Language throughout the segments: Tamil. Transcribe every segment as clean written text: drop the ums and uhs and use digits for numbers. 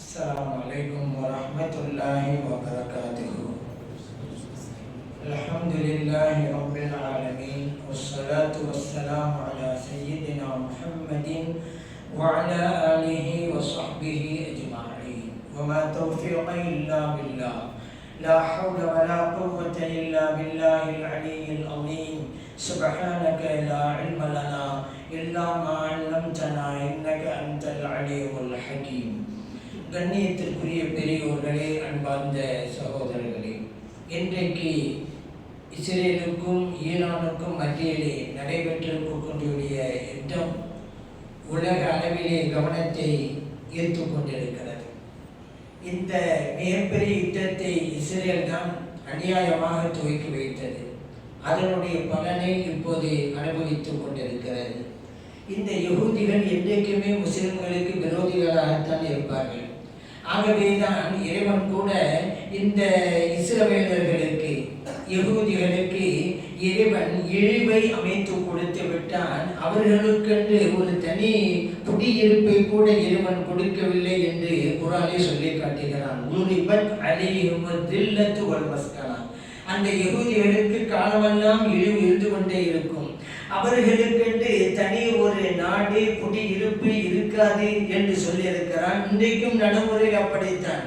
السلام عليكم ورحمة الله وبركاته. الحمد لله رب العالمين والصلاة والسلام على سيدنا محمد وعلى آله وصحبه أجمعين وما توفيقي إلا بالله لا حول ولا قوة إلا بالله العلي العظيم سبحانك لا علم لنا إلا ما علمتنا إنك أنت العليم الحكيم. கண்ணியத்திற்குரிய பெரியோர்களே, அன்பார்ந்த சகோதரர்களே, இன்றைக்கு இஸ்ரேலுக்கும் ஈரானுக்கும் மத்தியிலே நடைபெற்றிருக்கக்கூடிய யுத்தம் உலக அளவிலே கவனத்தை ஈர்த்து கொண்டிருக்கிறது. இந்த மிகப்பெரிய யுத்தத்தை இஸ்ரேல் தான் அநியாயமாக துவக்கி வைத்தது. அதனுடைய பலனை இப்போது அனுபவித்துக் கொண்டிருக்கிறது. இந்த யகூதிகள் என்றைக்குமே முஸ்லிம்களுக்கு விரோதிகளாகத்தான் இருப்பார்கள். ஆகவேதான் இறைவன் கூட இந்த இஸ்ரவேலர்களுக்கு யகூதிகளுக்கு இறைவன் இழிவை அமைத்து கொடுத்து விட்டான். அவர்களுக்கென்று ஒரு தனி குடியிருப்பை கூட இறைவன் கொடுக்கவில்லை என்று குர்ஆனிலே சொல்லி காட்டுகிறான். அந்த யகூதிகளுக்கு காலமெல்லாம் இழிவு இருந்து கொண்டே இருக்கும். அவர்களுக்கென்று தனி ஒரு நாடு குடியிருப்பு இருக்காது என்று சொல்லியிருக்கிறான். இன்றைக்கும் நடைமுறை அப்படித்தான்.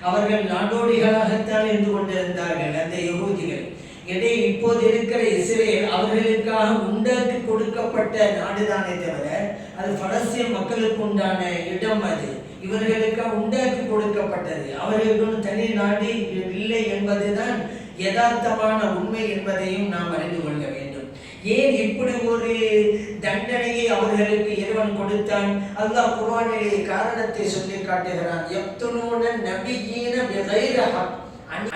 அவர்கள் நாடோடிகளாகத்தான் இருந்து கொண்டிருந்தார்கள் அந்த யகூதிகள். இடையே இப்போது இருக்கிற இஸ்ரேல் அவர்களுக்காக உண்டாக்கி கொடுக்கப்பட்ட நாடுதானே தவிர அது பலஸ்தீன் மக்களுக்கு உண்டான இடம். அது இவர்களுக்காக உண்டாக்கி கொடுக்கப்பட்டது. அவர்களுக்கு தனி நாடு இல்லை என்பதுதான் யதார்த்தமான உண்மை என்பதையும் நாம் அறிந்து கொள்ள வேண்டும். ஏன் இப்படி ஒரு தண்டனையை அவர்களுக்கு இறைவன் கொடுத்தான்? அல்லாஹ் குர்ஆனிலே காரணத்தை சொல்லி காட்டுகிறான். யக்துலூன நபியீன பிகைர ஹக்,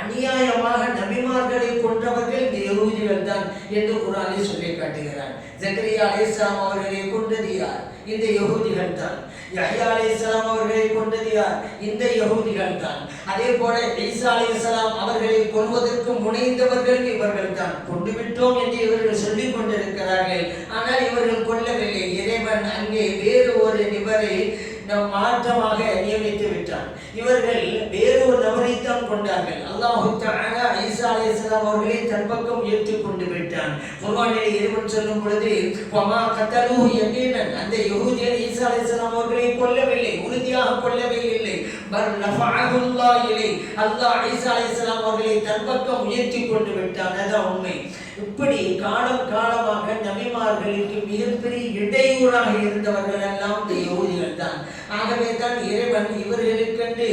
அநியாயமாக நபிமார்களை கொன்றவர்கள் இந்த யகூதிகள் தான் என்று குர்ஆனிலே சொல்லி காட்டுகிறான். ஜக்கரியா அலைஹிஸ்ஸலாம் அவர்களை கொன்றது யார்? இந்த யகூதிகள் தான். யஹ்யா அலைஹிஸ்ஸலாம் அவர்களை கொன்றது யார்? இந்த யகூதிகள் தான். அதே போல ஈசா அலைஹிஸ்ஸலாம் அவர்களை கொல்வதற்கு முனைந்தவர்கள் இவர்கள் தான். கொண்டு விட்டோம் என்று இவர்கள் சொல்லிக் கொண்டிருக்கிறார்கள். ஆனால் இவர்கள் கொல்லவில்லை. இறைவன் அங்கே வேறு ஒரு நபரை மாற்றமாக நியமித்து விட்டான். இவர்கள் வேறு ஒரு நபரைத்தான் கொண்டார்கள். அல்லாஹ் தஆலா ஈசா அலைஹிஸ்ஸலாம் அவர்களை தன் பக்கம் ஏற்றுக் கொண்டு விட்டான். குர்ஆனிலே இறைவன் சொல்லும் பொழுது வமா கதலூஹு யகீனன், அந்த யகூதியர் ஈசா அலைஹிஸ்ஸலாம் அவர்களை கொல்லவில்லை, உறுதியாக கொல்லவே இல்லை. பல் ரஃபஅஹுல்லாஹ் இலை, அல்லாஹ் ஈசா அலைஹிஸ்ஸலாம் அவர்களை தன் பக்கம் ஏற்றிக் கொண்டு விட்டான். அதான் உண்மை. இப்படி காலம் காலமாக நபிமார்களுக்கு மிகப்பெரிய இடையூறாக இருந்தவர்கள் எல்லாம் இந்த யகூதிகள் தான். ஆகவே தான் இறைவன் இவர்களுக்கென்று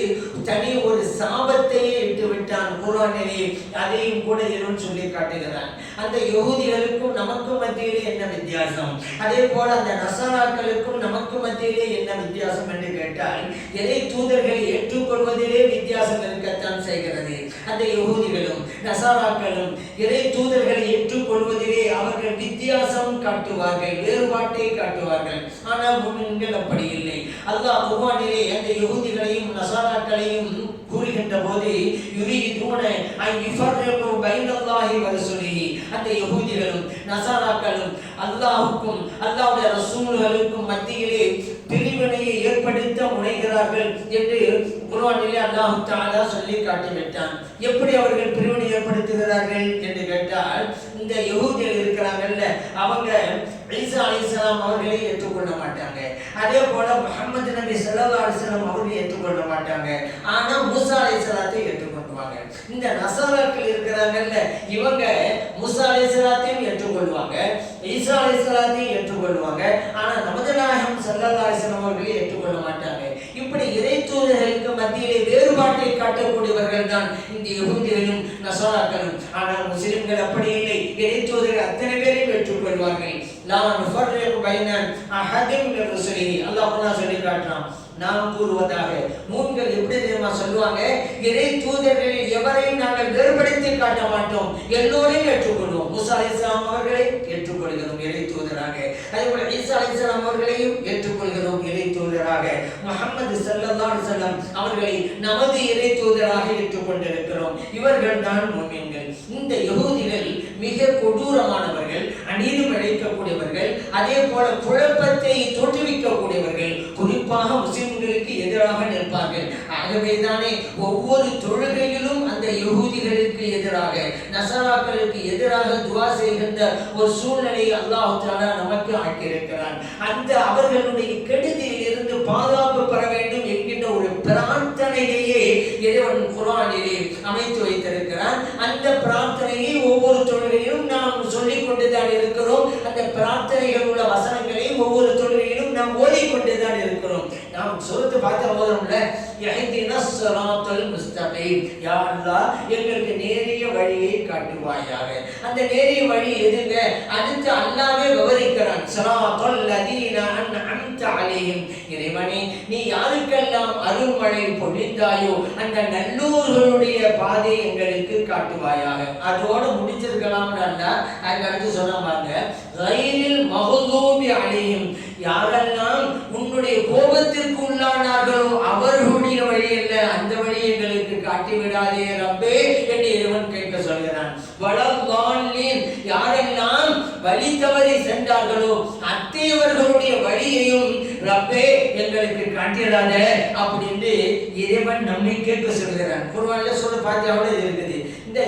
தனி ஒரு சாபத்தையே இட்டு விட்டான் குர்ஆனிலே. அதையும் கூட இறைவன் சொல்லி காட்டுகிறான். அந்த யகூதிகளுக்கும் நமக்கும் மத்தியிலே என்ன வித்தியாசம்? அதே போல அந்த நசாராக்களுக்கும் நமக்கு மத்தியிலே என்ன வித்தியாசம் என்று கேட்டால், இறை தூதர்களை ஏற்றுக்கொள்வதிலே வித்தியாசம் இருக்கத்தான் செய்கிறது. அந்த யகூதிகளும் நசாராக்களும் இறை தூதர்களை ஏற்றுக்கொள்வதிலே அவர்கள் வித்தியாசம் காட்டுவார்கள், வேறுபாட்டை காட்டுவார்கள். ஆனால் முஸ்லிம்கள் அப்படி இல்லை. அல்லாஹ் குர்ஆனிலே அந்த யகூதிகளையும் நசாராக்களையும் கூறுகின்ற போது யுரீதுன அன் யுஃபர்ரிகு பைனல்லாஹி வ ரசூலிஹி, அந்த யகூதிகளும் நசாராக்களும் அல்லாஹ்வுக்கும் அல்லாஹ்வுடைய ரசூல்களுக்கும் மத்தியிலே பிரிவினையை ஏற்படுத்த முனைகிறார்கள் என்று குர்ஆனிலே அல்லாஹ் தஆலா சொல்லி காட்டிவிட்டான். எப்படி அவர்கள் பிரிவினை ஏற்படுத்துகிறார்கள் என்று கேட்டால், இந்த யகூதிகள் இருக்கிறாங்கல்ல, அவங்க ஈசா அலைஹிஸ்ஸலாம் அவர்களை ஏற்றுக்கொள்ள மாட்டாங்க. அதே போல முஹம்மது நபி ஸல்லல்லாஹு அலைஹி வஸல்லம் அவர்களை ஏற்றுக்கொள்ள மாட்டாங்க. ஆனா மூசா அலைஹிஸ்ஸலாத்தை ஏற்றுக்கொள்வாங்க. இந்த நசாராக்கள் இருக்கிறாங்கல்ல, இவங்க மூசா அலைஹிஸ்ஸலாத்தையும் ஏற்றுக்கொள்வாங்க, ஈசா அலைஹிஸ்ஸலாத்தையும் ஏற்றுக்கொள்வாங்க. ஆனா நமது நாயகம் ஸல்லல்லாஹு அலைஹி வஸல்லம் அவர்களை ஏற்றுக்கொள்ள மாட்டாங்க. இப்படி இறை தூதர்களுக்கு மத்தியிலே வேறுபாட்டை காட்டக்கூடியவர்கள் தான் இந்த யகூதிகளும் நசாராக்களும். ஆனால் முஸ்லிம்கள் அப்படி இல்லை. இறை தூதர்கள் அத்தனை பேரையும் ஏற்றுக்கொள்வார்கள். லா நுஃபர்ரிகு பைன அஹதின் மின் ருசுலிஹி, அல்லாஹ் சொல்லி காட்டுறான். நாம் கூறுவதாக மூமின்கள் எப்படி தெரியுமா சொல்லுவாங்க? இறை தூதர்களில் எவரையும் நாங்கள் வேறுபடுத்தி காட்ட மாட்டோம், எல்லோரையும் ஏற்றுக்கொள்வோம். மூசா அலைஹிஸ்ஸலாம் அவர்களை ஏற்றுக்கொள்கிறோம் இறை தூதராக. அதே போல ஈசா அலைஹிஸ்ஸலாம் அவர்களையும் ஏற்றுக்கொள்கிறோம் இறை தூதராக. முஹம்மது ஸல்லல்லாஹு அலைஹி வஸல்லம் அவர்களை நமது இறை தூதராக ஏற்றுக்கொண்டிருக்கிறோம். இவர்கள் தான் மூமின்கள். இந்த யகூதிகள் மிக கொடூரமானவர்கள், அநீதி இழைக்கக்கூடியவர்கள், அதே போல குழப்பத்தை தோற்றுவிக்கக்கூடியவர்கள். குறிப்பாக முஸ்லிம்களுக்கு எதிராக நிற்பார்கள். ஆகவேதானே ஒவ்வொரு தொழுகையிலும் அந்த யகூதிகளுக்கு எதிராக நசராக்களுக்கு எதிராக துஆ செய்கின்ற ஒரு சூழ்நிலையை அல்லாஹ் தஆலா நமக்கு ஆக்கியிருக்கிறான். அந்த அவர்களுடைய கெடுதியில் இருந்து பாதுகாப்பு பெற வேண்டும் என்கின்ற ஒரு பிரார்த்தனையையே இறைவன் குர்ஆனிலே அமைத்து வைத்திருக்கிறான். அந்த பிரார்த்தனையை ஒவ்வொரு தொழுகையிலும் நாம் சொல்லிக் கொண்டுதான் இருக்கிறோம். அந்த பிரார்த்தனைகள் உள்ள வசனங்களை ஒவ்வொரு தொழுகையிலும் நாம் ஓதிக்கொண்டுதான் இருக்கிறோம். நாம் சூரத்து பார்த்து ஓதுறோம்ல, இஹ்தினஸ் ஸிராத்தல் முஸ்தகீம், யா அல்லாஹ் எங்களுக்கு நேரிய வழியை காட்டுவாயாக. அந்த நேரிய வழி எதுங்க? அடுத்து அல்லாஹ்வே விவரிக்கிறான். ஸிராத்தல் லதீன அன்அம்த அலைஹிம், இறைவனே நீ யாருக்கெல்லாம் அருள்மழை பொழிந்தாயோ அந்த நல்லோர்களுடைய பாதை எங்களுக்கு காட்டுவாயாக. அதோட முடிச்சிருக்கலாம். அதுக்கு அடுத்து சொன்னாங்க, கைரில் மஹ்தூபி அலைஹிம், யாரெல்லாம் உன்னுடைய கோபத்திற்கு உள்ளானார்களோ அவர்களுடைய வழி அல்ல, அந்த வழி எங்களுக்கு காட்டி விடாதே ரப்பே என்று இறைவன் கேட்க சொல்கிறான். வலல்லாலின், யாரெல்லாம் வழி தவறி சென்றார்களோ அத்தேவர்களுடைய வழியையும் ரப்பே எங்களுக்கு காட்டிடாத அப்படின்னு இறைவன் நம்மை கேட்க சொல்கிறான். குர்ஆன்ல சொல்ல பாத்தியாவோட இருக்குது. இந்த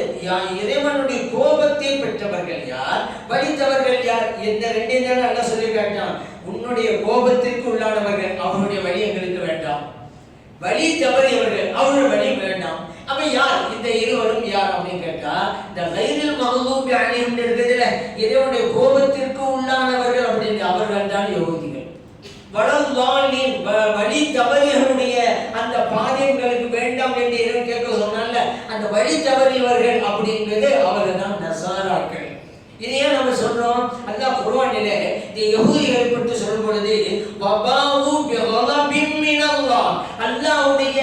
இறைவனுடைய கோபத்தை பெற்றவர்கள் யார், வலித்தவர்கள் யார்? இந்த ரெண்டே தான் அல்லாஹ் சொல்லி காட்டான். உன்னுடைய கோபத்திற்கு உள்ளானவர்கள் அவருடைய வழி எங்களுக்கு வேண்டாம், வழி தவறியவர்கள் அவருடைய வழி வேண்டாம். அப்ப யார் இந்த இருவரும் யார் அப்படின்னு கேட்டா, இந்த கைரில் மஹ்தூபி அலைஹிம் இருக்குதுல, இறைவனுடைய கோபத்திற்கு உள்ளானவர்கள் அப்படின்னு அவர்கள் தான் யகூதிகள். வலல்லாலின், வழி தவறியவருடைய அந்த பாதைகளுக்கு வேண்டாம் என்று இறைவன் கேட்க சொன்னால, அந்த வழி தவறியவர்கள் அப்படிங்கிறது அவர்கள் தான் நசாராக்கள். இதையே நம்ம சொல்றோம். அல்லாஹ் குர்ஆனிலே இந்த யகூதிகளை பற்றி சொல்லும் பொழுது வபாவு பிகலபின் மினல்லாஹ், அல்லாஹ்வுடைய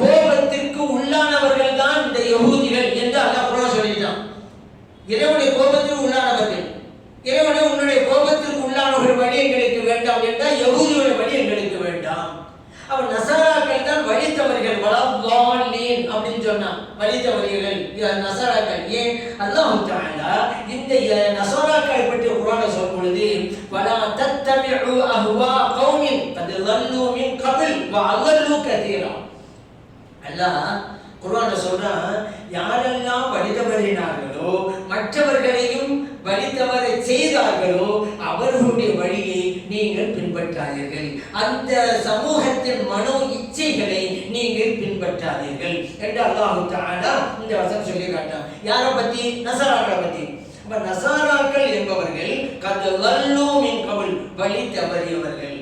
கோபத்திற்கு உள்ளானவர்கள் தான் இந்த யகூதிகள் என்று அல்லாஹ் குர்ஆன் சொல்லிட்டான். இறைவனுடைய கோபத்திற்கு உள்ளானவர்கள், இறைவனே உன்னுடைய கோபத்திற்கு உள்ளானவர்கள் வழி எங்களுக்கு வேண்டாம் என்றால் யகூதிகளுடைய வழி எங்களுக்கு வேண்டாம். அப்ப நசாராக்கள் தான் வழித்தவர்கள். வலல்லாலின் அப்படின்னு சொன்னான், வழித்தவர்கள் நசாராக்கள். ஏன்? அல்லாஹ் தஆலா இந்த நசாராக்களை பற்றி குர்ஆன்ல சொல்லும் பொழுது வலா தத்தபிஉ அஹ்வா கௌமின் கத் ضلூ மின் கபில் வஅல்லூ கதீரா, அல்லாஹ் குர்ஆன்ல சொல்றான், யாரெல்லாம் வழிதவறினார்களோ மற்றவர்களையும் வழிதவற செய்தார்களோ அவர்களுடைய வழியை நீங்கள் பின்பற்றாதீர்கள், அந்த சமூகத்தின் மனோ இச்சைகளை நீங்கள் பின்பற்றாதீர்கள் என்று அல்லாஹ் தஆலா இந்த வசனம் சொல்லி காட்டான். யாரை பத்தி? நசாராக்களை பத்தி. அப்ப நசாராக்கள் என்பவர்கள் கத் ضلூ மின் கபில், வழி தவறியவர்கள்,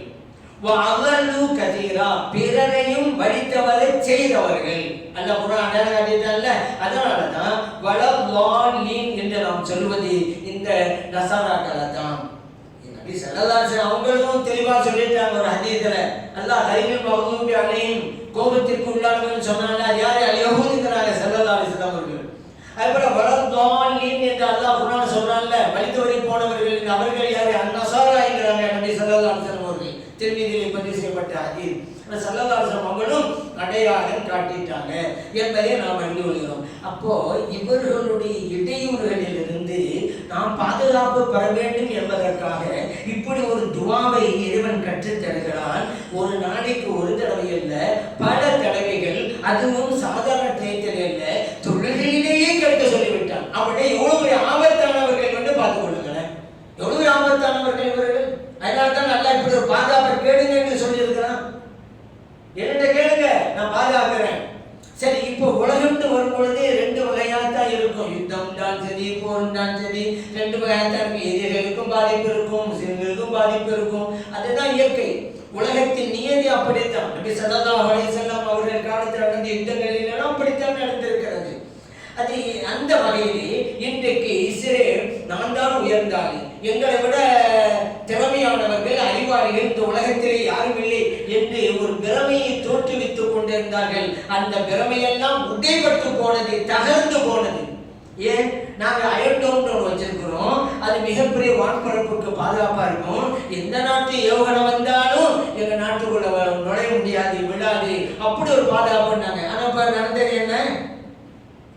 வஅல்லூ கதீரா பிறரையும் வழிதவற செய்தவர்கள். அல்லாஹ் குர்ஆன் காட்டிட்டான்ல, அதனால தான் வலல்லாலின் என்று நாம் சொல்வது இந்த நசாராக்களை தான். நபி ஸல்லல்லாஹு அலைஹி வஸல்லம் அவங்களும் தெளிவா சொல்லிட்டாங்க ஒரு ஹதீஸ்ல, அல்லாஹ் கைரில் மஹ்தூபி அலைஹிம், கோபத்திற்கு உள்ளானவர்கள் சொன்னாங்க. யார்? யகூதிகளாக ஸல்லல்லாஹு அலைஹி வஸல்லம் அவர்கள். அதுபோல வலல்லாலின் என்று அல்லாஹ் குர்ஆன் சொல்றான்ல, வழிதவறி போனவர்கள் அவர்கள் யார்? அந்நசாரா என்கிறாங்க நபி ஸல்லல்லாஹு அலைஹி வஸல்லம் அவர்கள். திருமதியிலே பதிவு செய்யப்பட்ட ஹதீஸ். ஸல்லல்லாஹு அலைஹி வஸல்லம் அவங்களும் அடையாளம் காட்டிட்டாங்க என்பதை நாம் அறிந்து கொள்கிறோம். அப்போ இவர்களுடைய இடையூறுகளிலிருந்து நாம் பாதுகாப்பு பெற வேண்டும் என்பதற்காக இப்படி ஒரு துஆவை இறைவன் கற்றுத் தருகிறான். ஒரு நாளைக்கு ஒரு தடவை அல்ல, பல தடவைகள், அதுவும் சாதாரண டயத்தில் அல்ல, தொழுகையிலேயே கேட்க சொல்லிவிட்டான். அப்படியே எவ்வளவு ஆபத்தானவர்கள் என்று பார்த்துக் கொள்ளுங்களேன், எவ்வளவு ஆபத்தானவர்கள் இவர்கள். அதனால்தான் நல்லா இப்படி ஒரு பாதுகாப்பை கேளுங்க என்று சொல்லி இருக்கிறான். என்னட்ட கேளுங்க, நான் பாதுகாக்கிறேன். சரி, இப்போ உலகம்னு வரும் பொழுது ரெண்டு வகையாத்தான் இருக்கும். யுத்தம் தான் சரி, போர் தான் சரி, ரெண்டு வகையாத்தான் இருக்கும். எதிரிகளுக்கும் பாதிப்பு இருக்கும், முஸ்லிம்களுக்கும் பாதிப்பு இருக்கும். அதுதான் இயற்கை. உலகத்தின் நியதி அப்படித்தான். நபி ஸல்லல்லாஹு அலைஹி வஸல்லம் அவர்கள் காலத்தில் நடந்த யுத்தங்களில் அப்படித்தான் நடந்திருக்கிறது. அது அந்த வகையிலே இன்றைக்கு இஸ்ரேல் நான் தான் உயர்ந்தாள், எங்களை விட திறமையானவர்கள் அறிவாளிகள் இந்த உலகத்திலே யாரும் இல்லை என்று ஒரு பிரமையை தோற்றுவித்துக் கொண்டிருந்தார்கள். அந்த பிரமையெல்லாம் உடைபட்டு போனது, தகர்ந்து போனது. ஏன்? நாங்கள் அயர்டோம்னு ஒன்று வச்சிருக்கிறோம், அது மிகப்பெரிய வான்பரப்புக்கு பாதுகாப்பா இருக்கும். எந்த நாட்டு ஏவுகணை வந்தாலும் எங்க நாட்டுக்குள்ள நுழைய முடியாது, விடாது, அப்படி ஒரு பாதுகாப்புன்னாங்க. ஆனா இப்ப நடந்தது என்ன?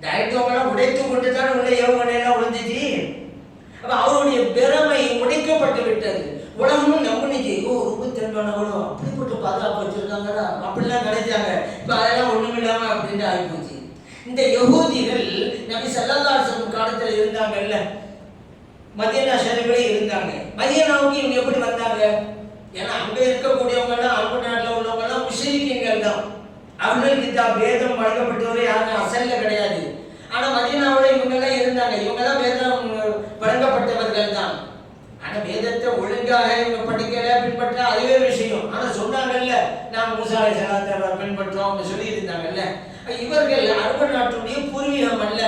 டைட்டோமெல்லாம் உடைத்து கொண்டு தான் உள்ள ஏவுகணையெல்லாம் விழுந்துச்சு. அப்ப அவருடைய பெருமை உடைக்கப்பட்டு விட்டது. உலகமும் நம்பிச்சு, ஓ ரொம்ப திறமையானவளோ அப்படிப்பட்ட பாதுகாப்பு வச்சிருக்காங்கடா அப்படிலாம் நினைச்சாங்க. இப்ப அதெல்லாம் ஒண்ணு இந்த யகூதிகள் நபி ஸல்லல்லாஹு அலைஹி வஸல்லம் காலத்தில் இருந்தாங்கல்ல, மதீனா ஷரீஃபிலே இருந்தாங்க. மதீனாவுக்கு இவங்க எப்படி வந்தாங்க? ஏன்னா அங்க இருக்கக்கூடியவங்க எல்லாம் அரபு நாட்டில் உள்ளவங்க எல்லாம் முஷ்ரிக்கீன்கள் தான். அவர்களுக்கு இந்த வேதம் வழங்கப்பட்டவரை யாரும் அசல்ல கிடையாது. ஆனா மதீனாவோட இவங்க எல்லாம் இருந்தாங்க. இவங்க தான் வேதம் வழங்கப்பட்டவர்கள் தான். ஆனா வேதத்தை ஒழுங்காக இவங்க படிக்கல, பின்பற்ற அதுவே விஷயம். ஆனா சொன்னாங்கல்ல, நாம் மூசா அலைஹிஸ்ஸலாத்தை பின்பற்றோம் சொல்லி இருந்தாங்கல்ல. இவர்கள் அரபு நாட்டுடைய பூர்வீகம் அல்ல,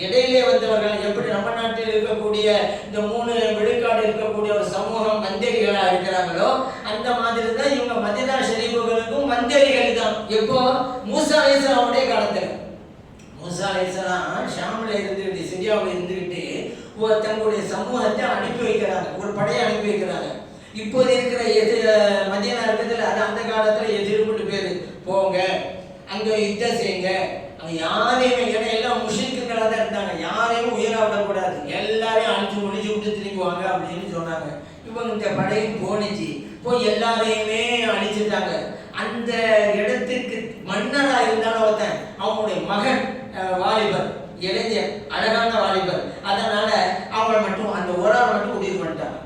இடையிலே வந்தவர்கள். எப்படி நம்ம நாட்டில் இருக்கக்கூடிய இந்த 3 விழுக்காடு இருக்கக்கூடிய ஒரு சமூகம் மந்தேரிகளா இருக்கிறாங்களோ, அந்த மாதிரி தான் இவங்க மதீனா ஷரீஃபுகளுக்கும் மந்தேரிகள் தான். எப்போ? மூசா அலைஹிஸ்ஸலாமுடைய காலத்துல. மூசா அலைஹிஸ்ஸலாம் ஷாம்ல இருந்துட்டு, சிரியாவில் இருந்துகிட்டு தங்களுடைய சமூகத்தை அனுப்பி வைக்கிறாங்க, ஒரு படையை அனுப்பி வைக்கிறாங்க. இப்போது இருக்கிற மதீனா இருக்கிறதுல அது அந்த காலத்துல எதிர்ப்பு பேரு, போங்க அங்க யுத்தம் செய்யுங்க, அங்க யாரையுமே, ஏன்னா எல்லாம் முஷ்ரிக்குகளா தான் இருந்தாங்க, யாரையும் உயிர விடக்கூடாது, எல்லாரையும் அழிச்சு முடிச்சு விட்டு திரும்புவாங்க அப்படின்னு சொன்னாங்க. இவங்க இந்த படையும் போனிச்சு, போய் எல்லாரையுமே அழிச்சிட்டாங்க. அந்த இடத்துக்கு மன்னரா இருந்தாலும் ஒருத்தன், அவங்களுடைய மகன் வாலிபர், இளைஞர், அழகான வாலிபர், அதனால அவங்களை மட்டும் அந்த ஒரு ஆள் மட்டும் முடிவு பண்ணிட்டாங்க.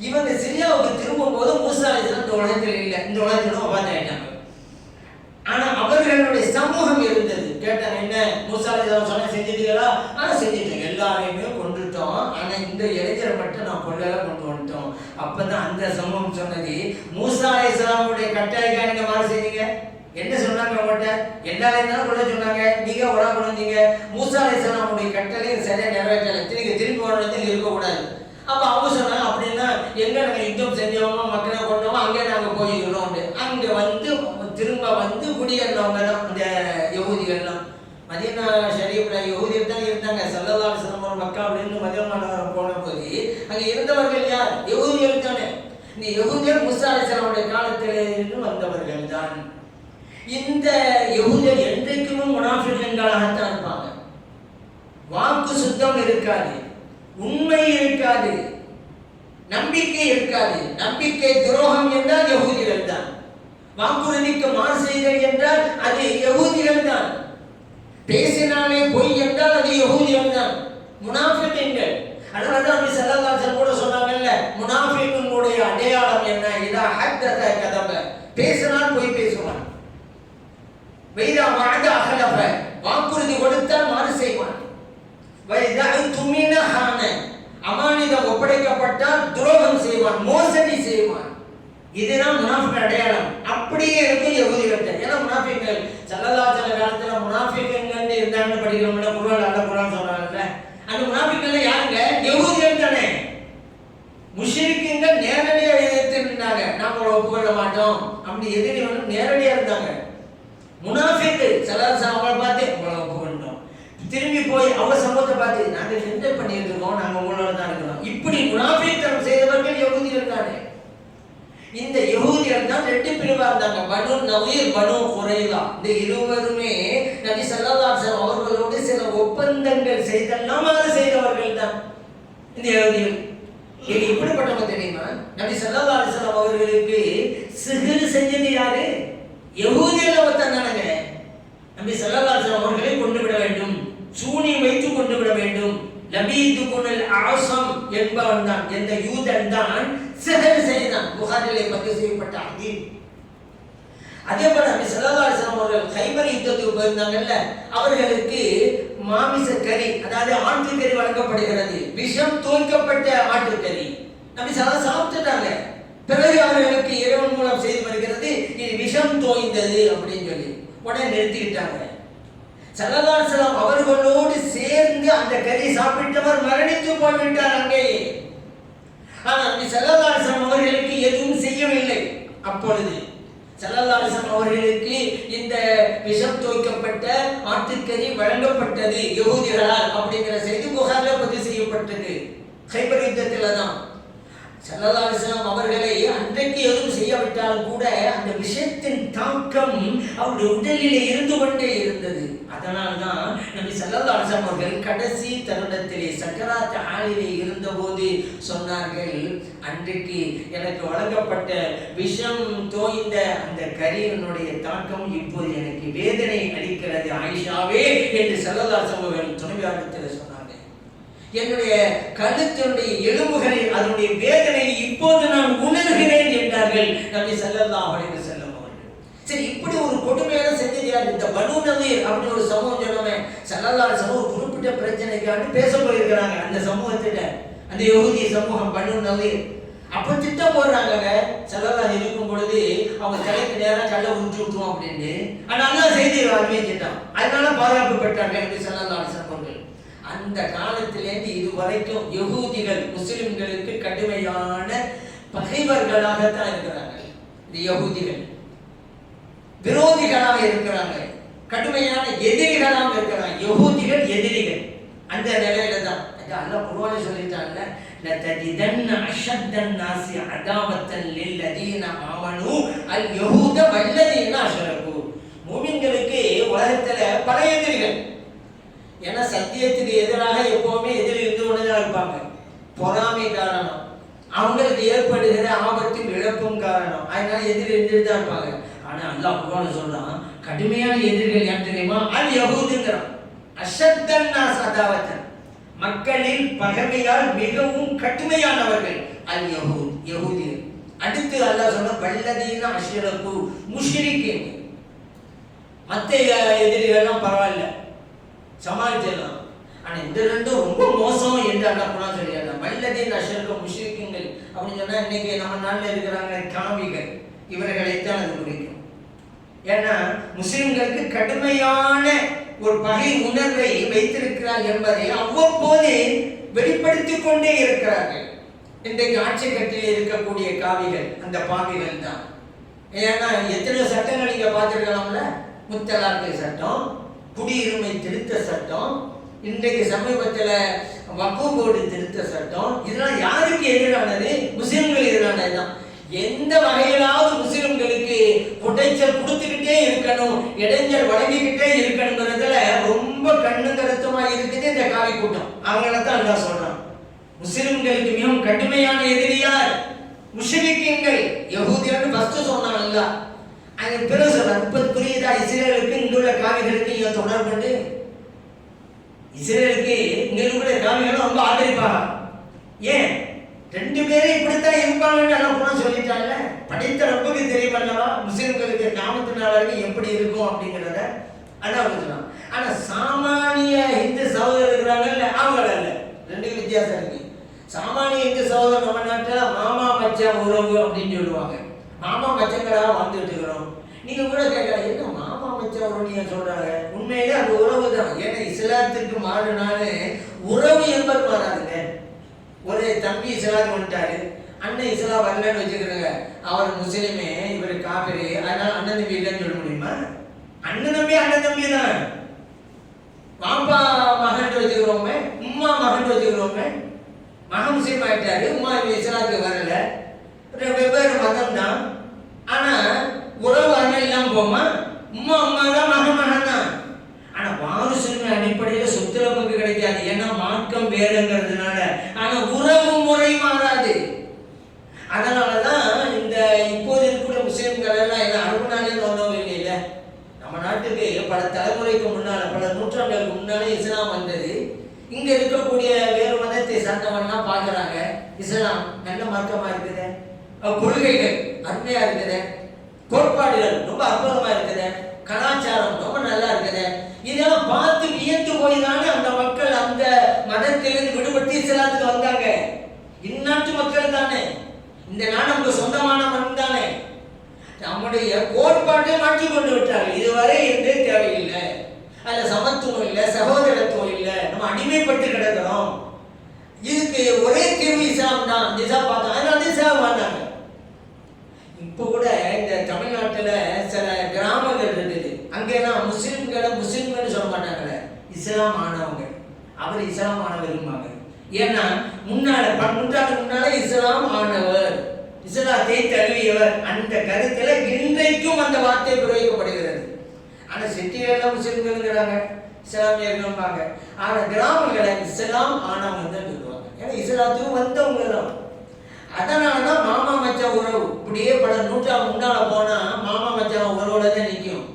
இவங்க சிரியாவுக்கு திரும்பும் போது மூசா அலைஹிஸ்ஸலாம் இந்த உலகத்தில் இல்லை, இந்த உலகத்தில் உபாதாயிட்டாங்க. ஆனா அவர்களுடைய சமூகம் இருந்தது. கேட்டாங்க, என்ன மூசா அலைஹிஸ்ஸலாம் சொன்ன செஞ்சிட்டீங்களா? ஆனா செஞ்சிட்டோம், எல்லாரையுமே கொண்டுட்டோம், ஆனா இந்த இளைஞரை மட்டும் நான் கொண்டு வந்துட்டோம். அப்பதான் அந்த சமூகம் சொன்னது, மூசா அலைஹிஸ்ஸலாமுடைய கட்டளைக்காக நீங்க மாதிரி செய்வீங்க. என்ன சொன்னாங்க அவங்கள்ட்ட? எல்லாரையும் தான் கொள்ள சொன்னாங்க, நீங்க உடா கொண்டு வந்தீங்க. மூசா அலைஹிஸ்ஸலாமுடைய கட்டளையை சரியா நிறைவேற்றலை, திருப்பி வரணும்னு இருக்கக்கூடாது. அப்ப அவங்க சொன்னாங்க, அப்படின்னா எங்க நாங்க யுத்தம் செஞ்சோமோ, மக்களை கொண்டோமோ அங்கே நாங்க போயிருக்கிறோம். அங்க வந்து திரும்ப வந்து குடியேறினவங்க தான் இந்த யகூதிகள்லாம். மதீனா ஷரீஃப்ல யகூதிகள் தான் இருந்தாங்க. ஸல்லல்லாஹு அலைஹி வஸல்லம் மக்காவிலிருந்து மதீனா நகரம் போன போது அங்க இருந்தவர்கள் யார்? யகூதிகள் தானே. இந்த யகூதிகள் மூசா அலைஹிஸ்ஸலாமுடைய காலத்திலிருந்து வந்தவர்கள் தான். இந்த யகூதிகள் என்றைக்குமே முனாஃபிகீன்களாகத்தான் இருப்பாங்க. வாக்கு சுத்தம் இருக்காது, உண்மை இருக்காது, நம்பிக்கை இருக்காது. நம்பிக்கை துரோகம் என்றால் யகூதிகள் தான். வாக்குறுதிக்கு மாறு செய்தல் என்றால் அது யகூதிகள் தான். பேசினாலே பொய் என்றால் அது யகூதிகள் தான், முனாஃபிகீன்கள். அதனாலதான் நபி ஸல்லல்லாஹு அலைஹி வஸல்லம் கூட சொன்னாங்கல்ல, முனாஃபிகுடைய அடையாளம் என்ன? இதா ஹத்தத கதப, பேசினால் பொய் பேசுவான். வைதா வஅத அஹலஃப, வாக்குறுதி கொடுத்தால் மாறு செய்வான். வைதா துமின ஹான, அமானிதம் ஒப்படைக்கப்பட்டால் துரோகம் செய்வான், மோசடி செய்வான். இதுதான் முனாஃபிக் அடையாளம். அப்படியே இருக்கும் யகூதிகள். ஏன்னா முனாஃபிக்கள் ஸல்லல்லாஹு அலைஹி வஸல்லம் காலத்துல முனாஃபிக்குங்க இருந்தாங்கன்னு படிக்கிறோம்ல, குர்ஆன் அல்ல குர்ஆன் சொல்றாங்கல்ல, அந்த முனாஃபிக்கள் யாருங்க? யகூதிகள் தானே. முஷ்ரிக்குங்க நேரடியா எதிர்த்து இருந்தாங்க, நாம ஒப்புக்கொள்ள மாட்டோம் அப்படி எதிரி வந்து நேரடியா இருந்தாங்க. முனாஃபிக் ஸல்லல்லாஹு அவங்களை பார்த்து உங்களை ஒப்புக்கொண்டோம், திரும்பி போய் அவங்க சமூகத்தை பார்த்து நாங்க என்ன பண்ணிட்டு இருக்கோம், நாங்க உங்களோட தான் இருக்கிறோம். இப்படி முனாஃபிக்தனம் செய்தவர்கள் யகூதிகள் தானே. இந்த யகூதிகள் தான் 2 பிரிவா இருந்தாங்க, பனு நவீர், பனு குறைலா. இந்த இருவருமே நபி ஸல்லல்லாஹு அலைஹி வஸல்லம் அவர்களோடு சில ஒப்பந்தங்கள் செய்தெல்லாம் செய்தவர்கள் தான் இந்த யகூதிகள். இது எப்படிப்பட்டவங்க தெரியுமா? நபி ஸல்லல்லாஹு அலைஹி வஸல்லம் அவர்களுக்கு சிஹ்ர் செஞ்சது யாரு? யகூதிகள் ஒருத்தனானங்க. நபி ஸல்லல்லாஹு அலைஹி வஸல்லம் அவர்களை கொண்டு விட வேண்டும், சூனியம் வைத்து கொண்டு விட வேண்டும். லபீத் குனல் ஆஸம் என்பவன் தான், எந்த யூதன் தான் சிஹர் செய்தான். புகாரிலே பதிவு செய்யப்பட்ட ஹதீஸ். அதே போல நபி ஸல்லல்லாஹு அலைஹி வஸல்லம் அவர்கள் கைபர் யுத்தத்துக்கு போயிருந்தாங்கல்ல, அவர்களுக்கு மாமிச கறி, அதாவது ஆட்டுக்கறி வழங்கப்படுகிறது, விஷம் தோய்க்கப்பட்ட ஆட்டுக்கறி. நபி ஸல்லல்லாஹு சாப்பிட்டுட்டாங்க. பிறகு அவர்களுக்கு இறைவன் மூலம் செய்து வருகிறது, இது விஷம் தோய்ந்தது அப்படின்னு சொல்லி உடனே நிறுத்திக்கிட்டாங்க. ஸல்லல்லாஹு அலைஹி வஸல்லம் அவர்களோடு சேர்ந்து அந்த கறி சாப்பிட்டவர் மரணித்து போய்விட்டார் அங்கேயே. ஆனால் நபி ஸல்லல்லாஹு அலைஹி வஸல்லம் அவர்களுக்கு எதுவும் செய்யவில்லை. அப்பொழுது ஸல்லல்லாஹு அலைஹி வஸல்லம் அவர்களுக்கு இந்த விஷம் தோய்க்கப்பட்ட ஆட்டுக்கறி வழங்கப்பட்டது யகூதிகளால் அப்படிங்கிற செய்தி புகாரில் பதிவு செய்யப்பட்டது. கைபர் யுத்தத்தில் தான் ஸல்லல்லாஹு அலைஹி வஸல்லம் அவர்களை அன்றைக்கு எதுவும் செய்யவிட்டாலும் கூட அந்த விஷயத்தின் தாக்கம் அவருடைய உடலிலே இருந்து கொண்டே இருந்தது. அதனால்தான் நபி ஸல்லல்லாஹு அலைஹி வஸல்லம் அவர்கள் கடைசி தருணத்திலே சக்கராத் ஹாலிலே இருந்தபோது சொன்னார்கள், அன்றைக்கு எனக்கு வழங்கப்பட்ட விஷம் தோய்ந்த அந்த கரியினுடைய தாக்கம் இப்போது எனக்கு வேதனை அளிக்கிறது. ஆயிஷாவே என்று ஸல்லல்லாஹு அலைஹி வஸல்லம் துணைவியாரிடத்தில் சொன்னாங்க. என்னுடைய கழுத்தினுடைய எலும்புகளில் அதனுடைய வேதனை இப்போது நான் உணர்கிறேன் என்றார்கள் நபி ஸல்லல்லாஹு அலைஹி வஸல்லம் அவர்கள். சரி, இப்படி ஒரு கொடுமையான செஞ்சது யார்? இந்த பனூ நதீர் அப்படி ஒரு சமூகம் சொன்னவன் ஸல்லல்லாஹு அலைஹி வஸல்லம் ஒரு குறிப்பிட்ட பிரச்சனைக்காக பேச போயிருக்கிறாங்க. அந்த சமூகத்திட்ட அந்த யஹூதி சமூகம் பனூ நதீர் அப்ப திட்டம் போடுறாங்க. ஸல்லல்லாஹு இருக்கும் பொழுது அவங்க தலைக்கு நேரம் கல்லை உருட்டி விட்டுருவோம் அப்படின்னு. ஆனா அல்லாஹ் செய்தி அறிவிச்சிட்டான். அதனால பாதுகாப்பு பெற்றாங்க நபி ஸல்லல்லாஹு அலைஹி வஸல்லம் அவர்கள். அந்த காலத்திலேருந்து இதுவரைக்கும் யஹூதிகள் முஸ்லிம்களுக்கு கடுமையான பகைவர்களாகத்தான் இருக்கிறாங்க. இந்த யஹூதிகள் விரோதிகளாக இருக்கிறாங்க, கடுமையான எதிரிகளாக இருக்கிறாங்க. யஹூதிகள் எதிரிகள். அந்த நிலையில தான் அல்லாஹ் குர்ஆன்ல சொல்லிட்டான்ல, லதஜிதன்ன அஷத்தன் நாஸி அதாவத்தன் லில்லதீன ஆமனூ அல் யஹூத வல்லதீன அஷ்ரகு. மூமின்களுக்கு உலகத்துல பல எதிரிகள். ஏன்னா சத்தியத்துக்கு எதிராக எப்பவுமே எதிரி இருந்து கொண்டுதான் இருப்பாங்க. பொறாமை காரணம், அவங்களுக்கு ஏற்படுகிற ஆபத்தும் இழப்பும் காரணம், அதனால எதிரி இருந்துட்டு தான் இருப்பாங்க. ஆனா அல்லாஹ் குர்ஆன்ல சொல்றான், கடுமையான எதிரிகள் யார் தெரியுமா? அல் யஹூதுங்கிறான். அஷத்தன் நாஸ் அதாவத்தன், மக்களில் பகைமையால் மிகவும் கடுமையானவர்கள் அல் யஹூத், யஹூதிகள். அடுத்து அல்லாஹ் சொன்ன வல்லதீன அஷ்ரகு, முஷ்ரிக்கீன். மற்ற எதிரிகள்லாம் பரவாயில்ல, சமாளிச்சிடலாம். ஆனா இந்த ரெண்டும் ரொம்ப மோசம் என்று அல்லாஹ் குர்ஆன் சொல்லியிருக்காங்க. வல்லதீன அஷ்ரகு முஷ்ரிக்கீன்கள் அப்படின்னு சொன்னா இன்னைக்கு நம்ம நாட்டில் இருக்கிறாங்க காவிகள், இவர்களைத்தான் அது குறிக்கும். ஏன்னா முஸ்லிம்களுக்கு கடுமையான ஒரு பகை உணர்வை வைத்திருக்கிறார் என்பதை அவ்வப்போது வெளிப்படுத்திக் கொண்டே இருக்கிறார்கள். இன்றைக்கு ஆட்சி கட்டில் இருக்கக்கூடிய காவிகள் அந்த பாவிகள் தான். ஏன்னா எத்தனை சட்டங்கள் நீங்க பார்த்துருக்கலாம்ல, முத்தலாக்கு சட்டம், குடியுரிமை திருத்த சட்டம், இன்றைக்கு சமீபத்தில் வக்ஃப் போர்டு திருத்த சட்டம், இதெல்லாம் யாருக்கு எதிரானது? முஸ்லிம்கள் எதிரானது தான். எந்த வகையிலாவது முஸ்லிம்களுக்கு குடைச்சல் கொடுத்துக்கிட்டே இருக்கணும், இடைஞ்சல் வழங்கிக்கிட்டே இருக்கணுங்கிறதுல ரொம்ப கண்ணு கருத்துமா இருக்குது இந்த காவி கூட்டம். அவங்கள தான் அல்லாஹ் சொல்றான், முஸ்லிம்களுக்கு மிகவும் கடுமையான எதிரியார் முஷ்ரிக்கீன்கள், யஹூதியர்னு ஃபர்ஸ்ட் சொன்னான் அல்லாஹ். அது பிறகு சொல்றான், இப்ப புரியுதா இஸ்ரேலுக்கு இங்குள்ள காவிகளுக்கு இங்க தொடர்பு? இஸ்ரேலுக்கு இங்க உள்ள காவிகளும் ரொம்ப ஆதரிப்பாங்க. ஏன்? ரெண்டு பேரும் இப்படித்தான் இருப்பாங்கன்னு எல்லாம் சொல்லிட்டாங்க. படைத்த ரப்புக்கு தெரியும் அல்லவா முஸ்லிம்களுக்கு நாமத்தினாளர்கள் எப்படி இருக்கும் அப்படிங்கிறத அதான் சொல்லலாம். ஆனா சாமானிய இந்து சகோதரர் இருக்கிறாங்கல்ல, அவங்கள இல்ல, ரெண்டு வித்தியாசம் இருக்கு. சாமானிய இந்து சகோதரர் நம்ம நாட்டில் மாமா மச்சான் உறவு அப்படின்னு சொல்லுவாங்க. மாமா மச்சங்களாக வாழ்ந்துட்டு இருக்கிறோம். நீங்க கூட கேட்கலாம், என்ன மாமா மச்சான் உறவு சொல்றாங்க? உண்மையிலே அந்த உறவு தான். ஏன்னா இஸ்லாத்திற்கு மாறினாலே உறவு என்பது மாறாதுங்க. ஒரு தம்பி இஸ்லாம் வந்துட்டாரு, அண்ணன் இஸ்லாம் வரலன்னு வச்சுக்கிறேங்க, அவர் முஸ்லிமே இவர் காபிரி, அதனால அண்ணன் தம்பி இல்லைன்னு சொல்ல முடியுமா? அண்ணன் தம்பி அண்ணன் தம்பி தான். பாப்பா மகன் வச்சுக்கிறோமே, உம்மா மகன் வச்சுக்கிறோமே. மகன் முஸ்லீம் ஆயிட்டாரு, உம்மா இஸ்லாத்துக்கு வரல, வெவ்வேறு மதம் தான். ஆனா உறவு அண்ணன் இல்லாம போமா? உம்மா அம்மா தான், மகன் மகன் தான். ஆனா வாரிசுரிமை அடிப்படையில் சொத்துல பங்கு கிடைக்காது, ஏன்னா மார்க்கம் வேறுங்கிறதுனால. ஆனா உறவு முறை மாறாது. அதனாலதான் இந்த இப்போது இருக்கிற முஸ்லிம்கள் எல்லாம் என்ன அரபு நாட்டில் வந்தவங்க இல்ல, நம்ம நாட்டுக்கு பல தலைமுறைக்கு முன்னால, பல நூற்றாண்டுகளுக்கு முன்னாலே இஸ்லாம் வந்தது. இங்க இருக்கக்கூடிய வேறு மதத்தை சார்ந்தவன்னா பாக்குறாங்க, இஸ்லாம் நல்ல மார்க்கமா இருக்குது, கொள்கைகள் அருமையா இருக்குது, கோட்பாடுகள் ரொம்ப அற்புதமா இருக்குது, கலாச்சாரம் ரொம்ப நல்லா இருக்குது. இதெல்லாம் பார்த்து வியந்து போய் தானே அந்த மக்கள் அந்த மதத்திலிருந்து விடுபட்டு இஸ்லாத்துக்கு வந்தாங்க. இந்நாட்டு மக்கள் தானே, இந்த நாடு நமக்கு சொந்தமான மண் தானே. நம்முடைய கோட்பாட்டை மாற்றி கொண்டு விட்டார்கள். இதுவரை இருந்தே தேவையில்லை, அதுல சமத்துவம் இல்லை, சகோதரத்துவம் இல்லை, நம்ம அடிமைப்பட்டு கிடக்கிறோம். இதுக்கு ஒரே தீர்வு இஸ்லாம் தான். இஸ்லாம் பார்த்தோம், அதனால இஸ்லாம் வந்தாங்க. இப்போ கூட இந்த தமிழ்நாட்டில் சில கிராமங்கள் இருக்குது, அங்கெல்லாம் முஸ்லிம்களை முஸ்லிம்கள் சொல்ல மாட்டாங்களே, இஸ்லாம் ஆனவங்க. அவர் இஸ்லாம் ஆன விரும்பாங்க. ஏன்னா முன்னால நூற்றாண்டுக்கு முன்னாலே இஸ்லாம் ஆனவர், இஸ்லாத்தை தழுவியவர், அந்த கருத்துல இன்றைக்கும் அந்த வார்த்தை பிரயோகிக்கப்படுகிறது. ஆனா சிட்டிகளெல்லாம் முஸ்லிம்கள்ங்கிறாங்க, இஸ்லாமியர்கள்பாங்க. ஆனா கிராமங்களை இஸ்லாம் ஆனவங்க தான் சொல்லுவாங்க, ஏன்னா இஸ்லாத்துக்கு வந்தவங்க தான். அதனாலதான் மாமா மச்சான் உறவு இப்படியே பல நூற்றாண்டு முன்னால போனா மாமா மச்சான் உறவோட தான் நிற்கும்.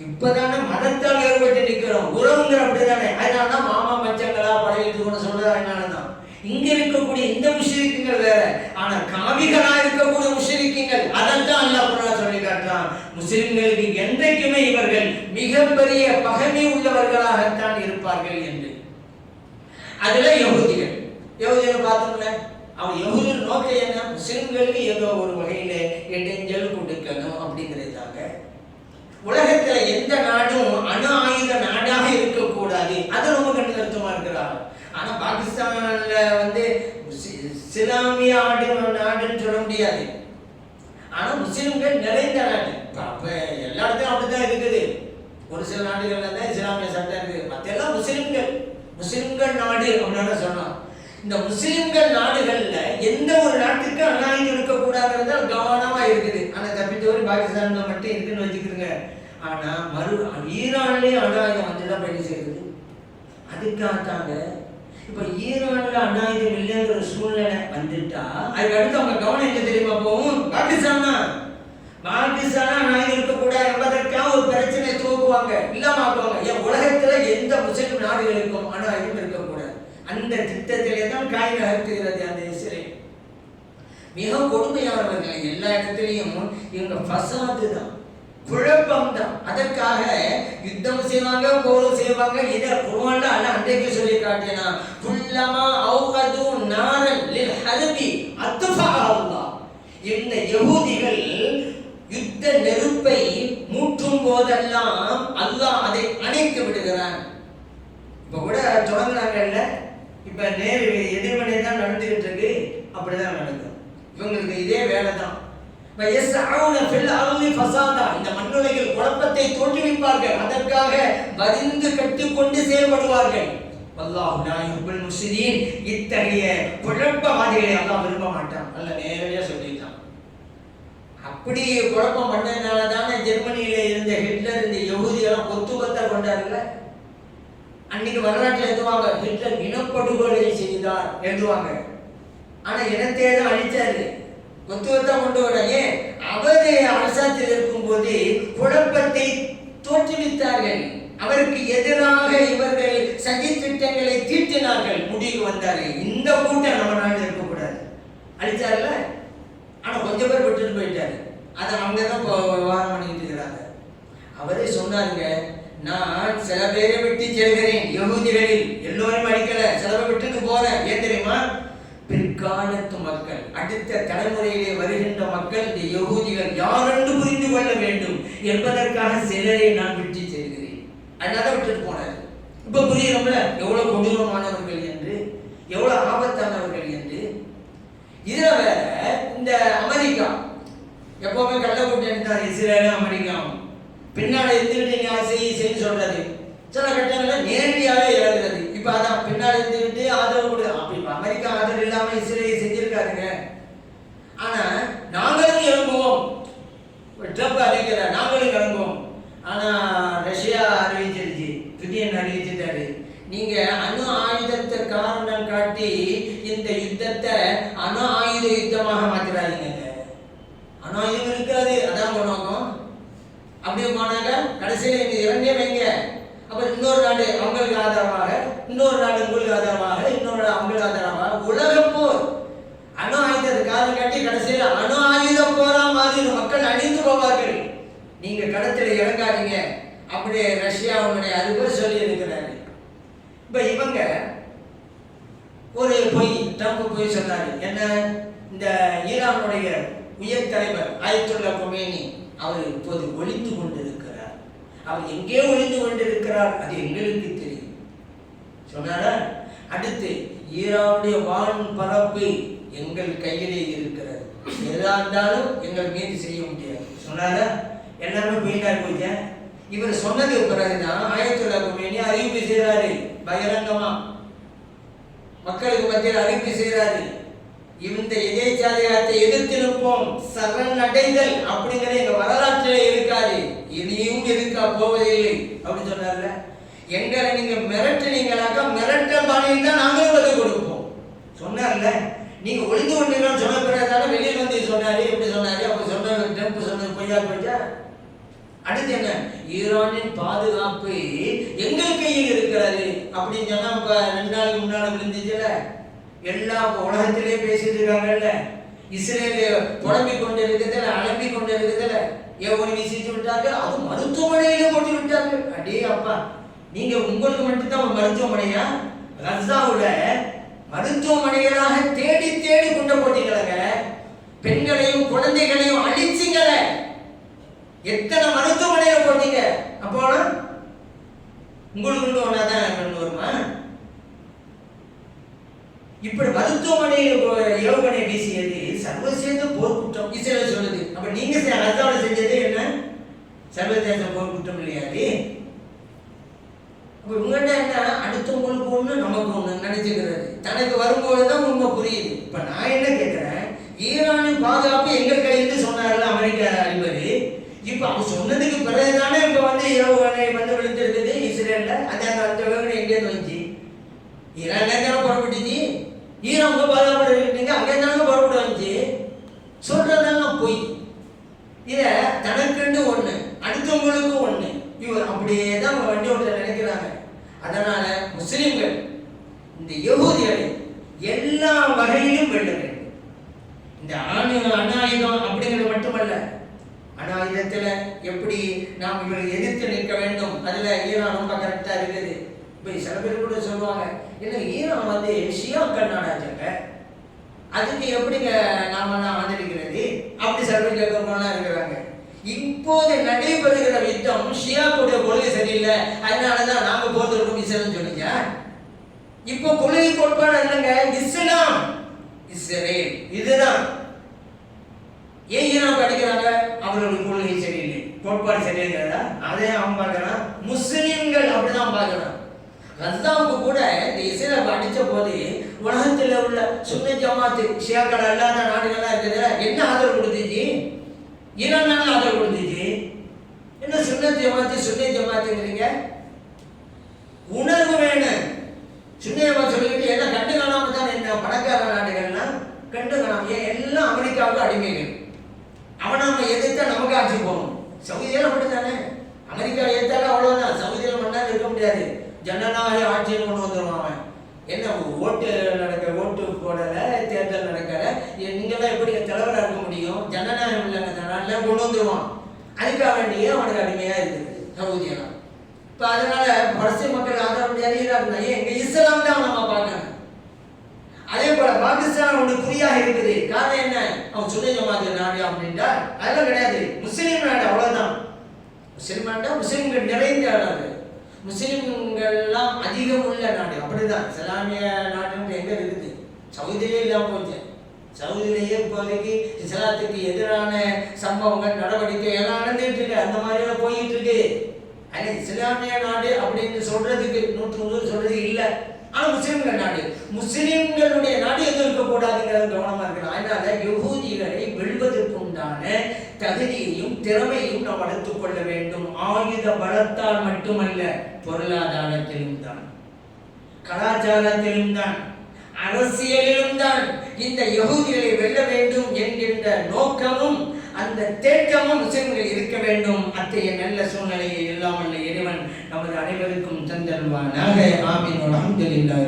இப்ப இப்பதானே மதத்தால் வேறுபட்டு நிற்கிறோம். உறவுங்கிற அப்படிதானே. அதனாலதான் மாமா மச்சங்களா பழகிட்டு சொல்றது. அதனாலதான் இங்க இருக்கக்கூடிய இந்த முஷ்ரிக்குகள் வேற, ஆனா காவிகளா இருக்கக்கூடிய முஷ்ரிக்குகள் அதைத்தான் அல்லாஹ் குர்ஆன்ல சொல்லி காட்டுறான். முஸ்லிம்களுக்கு என்றைக்குமே இவர்கள் மிகப்பெரிய பகைமை உள்ளவர்களாகத்தான் இருப்பார்கள் என்று. அதுல யஹூதிகள் பார்த்தோம்ல, அவன் யஹூதியின் நோக்கம் என்ன? முஸ்லிம்களுக்கு ஏதோ ஒரு வகையில இடைஞ்சல் கொடுக்கணும் அப்படிங்கிறதுக்காக. உலகத்துல எந்த நாடும் அணு ஆயுத நாடாக இருக்கக்கூடாது, அது ரொம்ப கண்டிதமா இருக்கிறாங்க. ஆனா பாகிஸ்தான்ல இஸ்லாமிய நாடுன்னு சொல்ல முடியாது. ஆனா முஸ்லிம்கள் நிறைந்த நாடு. அப்ப எல்லா இடத்துலயும் அப்படித்தான் இருக்குது. ஒரு சில நாடுகள்ல தான் இஸ்லாமிய சட்டம் இருக்கு. மத்தெல்லாம் முஸ்லிம்கள் நாடு அப்படின்னு சொன்னோம். இந்த முஸ்லிம்கள் நாடுகள்ல எந்த ஒரு நாட்டுக்கு அநாயுதம் இருக்கக்கூடாதுன்றத கவனமா இருக்குது. ஆனா தப்பித்தவரை பாகிஸ்தான்ல மட்டும் இருக்குன்னு வச்சுக்கிறோங்க. ஆனா ஈரான்லயே அநாயுதம் வந்துதான் பயணி செய்யுது. அதுக்காகத்தாங்க இப்ப ஈரான்ல அநாயுதம் இல்லைங்கிற சூழ்நிலை வந்துட்டா அதுக்கு அடுத்து அவங்க கவனம் எங்க தெரியுமா போகும்? பாகிஸ்தான் அநாயுதம் இருக்கக்கூடாது என்பதற்காக ஒரு பிரச்சனை துவக்குவாங்க, இல்லாமக்குவாங்க. என் உலகத்துல எந்த முஸ்லிம் நாடுகளுக்கும் அநாயுதம் இருக்கக்கூடாது, அந்த திட்டத்திலே தான் காய் நகர்த்துகிறது அந்த இஸ்ரேல். மிக கொடுமையானவர்கள். எல்லா இடத்துலையும் இவங்க ஃபசாது தான், குழப்பம் தான். அதற்காக யுத்தம் செய்வாங்க, போரும் செய்வாங்க. இத குர்ஆன்ல அல்லாஹ் அன்றைக்கு சொல்லி காட்டினா, குல்லமா அவ்கது நாரன் லில் ஹர்பி அத்ஃபா அல்லாஹ். இந்த யஹூதிகள் யுத்த நெருப்பை மூட்டும் போதெல்லாம் அல்லாஹ் அதை அணைத்து விடுகிறான். இப்ப கூட தொடங்குறாங்கல்ல, இப்ப நேர் எதிர்மனை தான் நடந்துகிட்டு இருக்கு. அப்படிதான் நடக்கும். இவங்களுக்கு இதே வேலை தான். இந்த மண்ணுலகில் குழப்பத்தை தோற்றுவிப்பார்கள், அதற்காக வரிந்து கட்டுக்கொண்டு செயல்படுவார்கள். அல்லாஹ் லா யுஹிப்புல் முஃப்ஸிதீன். இத்தகைய குழப்பவாதிகளை அல்லாஹ் விரும்ப மாட்டான். அல்ல நேரடியா சொல்லிட்டான். அப்படி குழப்பம் பண்ணதுனால தானே ஜெர்மனியில இருந்த ஹிட்லர் இந்த யஹூதியெல்லாம் கொத்தா கொண்டாருல்ல. அன்னைக்கு வரலாற்றில் எழுதுவாங்க, ஹிட்லர் இனப்படுகொலை செய்தார் எழுதுவாங்க. ஆனா இனத்தை தான் அழிச்சாரு, கொத்தா கொண்டு வராங்க. அவரே அரசாங்கத்தில் இருக்கும் போது குழப்பத்தை தோற்றுவித்தார்கள். அவருக்கு எதிராக இவர்கள் சதி திட்டங்களை தீட்டினார்கள். முடிவுக்கு வந்தாரு, இந்த கூட்டம் நம்ம நாடு இருக்கக்கூடாது, அழிச்சார்ல. ஆனா கொஞ்சம் பேர் விட்டுட்டு போயிட்டாரு. அதை அவங்கதான் விவகாரம் பண்ணிட்டு இருக்கிறாங்க. அவரே சொன்னாருங்க, நான் சில பேரை விட்டு செல்கிறேன், யஹூதிகளில் எல்லோரும் அடிக்கல, சில பேர் விட்டுட்டு போறேன். ஏன் தெரியுமா? பிற்காலத்து மக்கள், அடுத்த தலைமுறையிலே வருகின்ற மக்கள் இந்த யஹூதிகள் யாரென்று புரிந்து கொள்ள வேண்டும் என்பதற்காக சிலரை நான் விட்டு செல்கிறேன். அதனால விட்டுட்டு போனார். இப்ப புரியுறோம்ல எவ்வளவு கொடூரமானவர்கள் என்று, எவ்வளவு ஆபத்தானவர்கள் என்று. இதுல வேற இந்த அமெரிக்கா எப்பவுமே கள்ளக்கூட்டி எடுத்தார். இஸ்ரேலும் அமெரிக்காவும் பின்னாடி இருந்துகிட்டு நீங்க செய்ய சொல்றது, சில கட்டங்கள்ல நேரடியாவே இறங்குறது. இப்ப அதான் பின்னாடி இருந்துகிட்டு ஆதரவு கொடு. அப்ப இப்ப அமெரிக்கா ஆதரவு இல்லாம இஸ்ரேல் செஞ்சிருக்காருங்க. ஆனா நாங்களும் இறங்குவோம், ட்ரம்ப் அறிவிக்கிற நாங்களும் இறங்குவோம். ஆனா ரஷ்யா அறிவிச்சிருச்சு, புதின் அறிவிச்சிட்டாரு, நீங்க அணு ஆயுதத்தை காரணம் காட்டி இந்த யுத்தத்தை அணு ஆயுத யுத்தமாக மாத்திராதீங்க. அணு ஆயுதம் இருக்காது, அதான் நோக்கம். அப்படி போனாங்க கடைசியில் இங்க இறங்கே வைங்க. அப்ப இன்னொரு நாடு அவங்களுக்கு ஆதரவாக, இன்னொரு நாடு உங்களுக்கு ஆதரவாக, இன்னொரு அவங்களுக்கு ஆதரவாக உலக போர். அணு ஆயுதத்தை காரணம் காட்டி கடைசியில் அணு ஆயுத போரா மாதிரி மக்கள் அழிந்து போவார்கள். நீங்க கடத்தில் இறங்காதீங்க. அப்படியே ரஷ்யாவுடைய அதிபர் சொல்லி இருக்கிறாரு. இப்ப இவங்க ஒரு பொய், ட்ரம்ப் பொய் சொன்னாரு. என்ன? இந்த ஈரானுடைய உயர் தலைவர் ஆயத்துல்லா கொமேனி அவர் இப்போது ஒளிந்து கொண்டிருக்கிறார். அவர் எங்கே ஒளிந்து கொண்டிருக்கிறார் அது எங்களுக்கு தெரியும் சொன்னாரா. அடுத்து ஈரானுடைய வான் பரப்பு எங்கள் கையிலே இருக்கிறது, எதா இருந்தாலும் எங்கள் மீது செய்ய முடியாது சொன்னாரா. எல்லாமே போயிட்டா போயிட்ட. இவர் சொன்னது பிறகுதான் ஆயத்துல்லா கொமேனி அறிவிப்பு செய்யறாரு, பகிரங்கமா மக்களுக்கு மத்தியில் அறிவிப்பு செய்யறாரு. இந்த எதேச்சாதிகாரத்தை எதிர்த்து நிற்போம், சரணடைதல் அப்படிங்கிற எங்க வரலாற்றிலே இருக்காது, இனியும் இருக்கா போவதில்லை அப்படின்னு சொன்னார்ல. எங்களை நீங்க மிரட்டினீங்களாக்கா மிரட்ட பாணியில் தான் நாங்களும் பதில் கொடுப்போம் சொன்னார்ல. நீங்க ஒளிந்து கொண்டீங்கன்னு சொன்ன பிறகு வெளியில் வந்து சொன்னாரு, எப்படி சொன்னாரு? அப்ப சொன்ன ட்ரம்ப் சொன்னது பொய்யா போயிட்டா. அடுத்து என்ன? ஈரானின் பாதுகாப்பு எங்கள் கையில் இருக்கிறது அப்படின்னு சொன்னா இப்ப 2 நாளுக்கு முன்னாடி விழுந்துச்சுல, எல்லா உலகத்திலே பேசிட்டு இருக்காங்கல்ல, இஸ்ரேல் புலம்பிக் கொண்டு இருக்குதுல, அலம்பிக் கொண்டு இருக்குதுல, ஏவனை வீசிட்டு விட்டார்கள், அது மருத்துவமனையில போட்டு விட்டார்கள். அடே அப்பா, நீங்க உங்களுக்கு மட்டும்தான் மருத்துவமனையா? கசாவுல மருத்துவமனைகளாக தேடி தேடி கொண்டு போட்டீங்களங்க, பெண்களையும் குழந்தைகளையும் அழிச்சிங்கள. எத்தனை மருத்துவமனையில போட்டீங்க? அப்போ உங்களுக்கு ஒன்னாதான் கொண்டு வருமா? இப்படி மருத்துவமனையில் ஏவுகணை வீசியது சர்வதேச போர்க்குற்றம் இஸ்ரேல் சொல்லுது. அப்ப நீங்க கசாவுல செஞ்சது என்ன? சர்வதேச போர்க்குற்றம் இல்லையாது? அப்ப உங்கள்கிட்ட என்ன, அடுத்தவங்களுக்கு ஒண்ணு நமக்கு ஒண்ணு நினைச்சுக்கிறது. தனக்கு வரும்போதுதான் உண்மை புரியுது. இப்ப நான் என்ன கேட்கிறேன், ஈரானின் பாதுகாப்பு எங்கள் கையில் சொன்னார்ல அமெரிக்க அதிபர். இப்ப அவர் சொன்னதுக்கு பிறகுதானே இப்ப ஏவுகணை விழுந்திருக்குது இஸ்ரேல்ல. அந்த ஏவுகணை எங்கேயிருந்து வந்துச்சு? ஈரான் தானே புறப்பட்டுச்சு. ஈரான் உங்க பாதுகாப்பு இருக்கீங்க, அங்கே தானே புறப்பட்டு வந்துச்சு. சொல்றதெல்லாம் பொய். இத தனக்குன்னு ஒண்ணு, அடுத்தவங்களுக்கு ஒண்ணு, இவர் அப்படியே தான் வண்டி ஓட்ட நினைக்கிறாங்க. அதனால முஸ்லிம்கள் இந்த யகூதிகளை எல்லா வகையிலும் வெல்ல வேண்டும். இந்த அநாயுதம் அப்படிங்கிறது மட்டுமல்ல, அநாயுதத்துல எப்படி நாம் இவரை எதிர்த்து நிற்க வேண்டும், அதுல ஈரான் ரொம்ப கரெக்டா இருக்குது. இப்ப சில பேர் கூட சொல்லுவாங்க, என்ன ஈரான் ஷியாக்கள் நாடாச்சாங்க, அதுக்கு எப்படிங்க நாம ஆதரிக்கிறது அப்படி சில பேர் கேட்கறவங்கலாம் இருக்கிறாங்க. இப்போது நடைபெறுகிற யுத்தம் ஷியாக்குடைய கொள்கை சரியில்லை, அதனாலதான் நாங்க போர்த்தொடுக்கும் இஸ்ரேல் சொன்னீங்க. இப்போ கொள்கை கோட்பாடு இல்லைங்க, இஸ்லாம் இஸ்ரேல் இதுதான். ஏன் ஈரான் அடிக்கிறாங்க? அவர்களுடைய கொள்கை சரியில்லை, கோட்பாடு சரியில்லைங்களா? அதே அவன் பார்க்கிறான். முஸ்லிம்கள் அப்படிதான் பார்க்கிறான். கசாவுக்கு கூட இந்த இஸ்ரேல் அடிச்ச போது உலகத்தில் உள்ள சுன்னி ஜமாத்து ஷியாக்கள் அல்லாத நாடுகள்லாம் இருக்குது, என்ன ஆதரவு கொடுத்துச்சு? ஈரான் ஆதரவு கொடுத்துச்சு. என்ன சுன்னி ஜமாத்துங்கிறீங்க? உணர்வு வேணும். சுன்னி ஜமாத் சொல்லிக்கிட்டு எல்லாம் கண்டு காணாம தான் என்ன பணக்கார நாடுகள்லாம் கண்டு காணாம, எல்லாம் அமெரிக்காவுக்கு அடிமைகள். அவன் நம்ம எதிர்த்தா நமக்கு ஆட்சி போகணும். சவுதியில அப்படித்தானே, அமெரிக்கா ஏத்தாலும் அவ்வளவுதான், சவுதியில மண்ணா இருக்க முடியாது. ஜனநாயக ஆட்சியில் கொண்டு வந்துடுவான் அவன். என்ன ஓட்டு ஓட்டு போடல, தேர்தல் நடக்கல, நீங்கெல்லாம் எப்படி தலைவராக இருக்க முடியும்? ஜனநாயகம் இல்லைங்கிறதுனால கொண்டு வந்துடுவான். அதுக்காக வேண்டிய அவனுக்கு அடிமையா இருக்குது சவுதியெல்லாம். இப்ப அதனால பலஸ்தீன் மக்கள் ஆதரவு முடியாது. எங்க இஸ்லாம் தான் நம்ம பார்க்கணும். அதே போல பாகிஸ்தான் அவனுக்கு குறியாக இருக்குது. காரணம் என்ன? அவன் சுன்னி ஜமாத் நாடு அப்படின்ட்டா அதெல்லாம் கிடையாது, முஸ்லீம் நாடு, அவ்வளவுதான். முஸ்லீம் நாட்டா முஸ்லீம்கள் நிறைந்த நாடு, முஸ்லிம்கள்லாம் அதிகம் உள்ள நாடு. அப்படிதான் இஸ்லாமிய நாடு எங்க இருக்குது? சவுதியிலே இல்லாம போச்சு. சவுதியிலேயே இப்போதைக்கு இஸ்லாத்துக்கு எதிரான சம்பவங்கள், நடவடிக்கை எல்லாம் நடந்துட்டு இருக்கு, அந்த மாதிரி எல்லாம் போயிட்டு இருக்கு. ஆனா இஸ்லாமிய நாடு அப்படின்னு சொல்றதுக்கு 100% சொல்றது இல்லை. ஆனா முஸ்லிம்கள் நாடு, முஸ்லிம்களுடைய நாடு எதுவும் இருக்கக்கூடாதுங்கிறது கவனமா இருக்கணும். அதனால யகூதிகளை வெல்வதற்கு உண்டான தகுதியையும் திறமையும் நாம் வளர்த்துக் கொள்ள வேண்டும். ஆயுத பலத்தால் மட்டுமல்ல, பொருளாதாரத்திலும் தான், கலாச்சாரத்திலும் தான், அரசியலிலும் தான் இந்த யகூதிகளை வெல்ல வேண்டும் என்கின்ற நோக்கமும் அந்த தேட்டமும் முஸ்லிம்கள் இருக்க வேண்டும். அத்தகைய நல்ல சூழ்நிலையை எல்லாம் வல்ல இறைவன் நமது அனைவருக்கும் தந்தருவானாக. ஆமீன். அல்ஹம்துலில்லாஹ்.